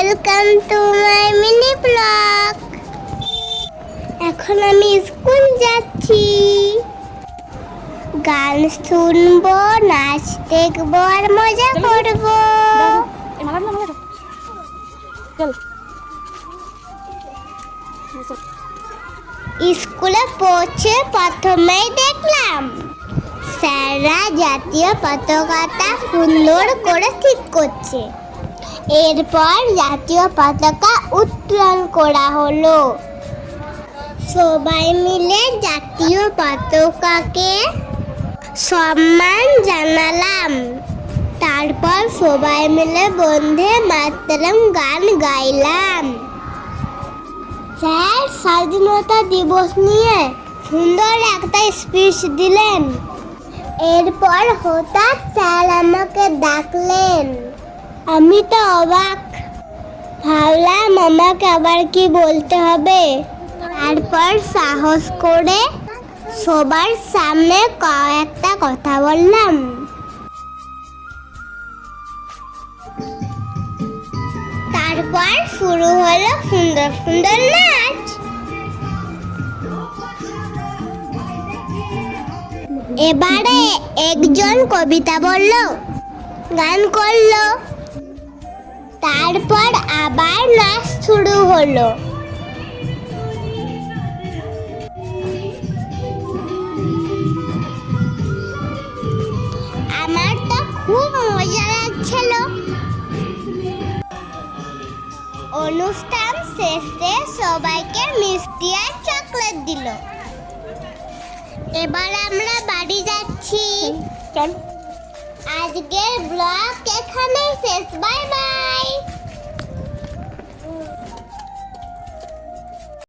Welcome to my mini blog. এখন আমি school যাচ্ছি, গান শুনবো, নাচ দেখবো আর মজা করবো। স্কুলে পৌঁছে প্রথমেই দেখলাম স্যাররা জাতীয় পতাকাটা সুন্দর করে ঠিক করছে। এরপর জাতীয় পতাকা উত্তোলন করা হলো। সবাই মিলে জাতীয় পতাকাকে সম্মান জানালাম। তারপর সবাই মিলে বন্দে মাতরম গান গাইলাম। স্যার স্বাধীনতা দিবস নিয়ে সুন্দর একটা স্পিচ দিলেন। এরপর হঠাৎ স্যার আমাকে ডাকলেন। আমি তো অবাক, ভাবলাম আমাকে আবার কি বলতে হবে। তারপর সাহস করে সবার সামনে কয়েকটা কথা বললাম। তারপর শুরু হলো সুন্দর সুন্দর নাচ। এবারে একজন কবিতা বলল, গান করলো, তারপর আবার নাচ শুরু হলো। আমার তো খুব মজা লাগছিল। অনুষ্ঠান শেষে সবাইকে মিষ্টি আর চকলেট দিল। এবার আমরা বাড়ি যাচ্ছি। আজকের ব্লগ এখানেই শেষ। Bye bye.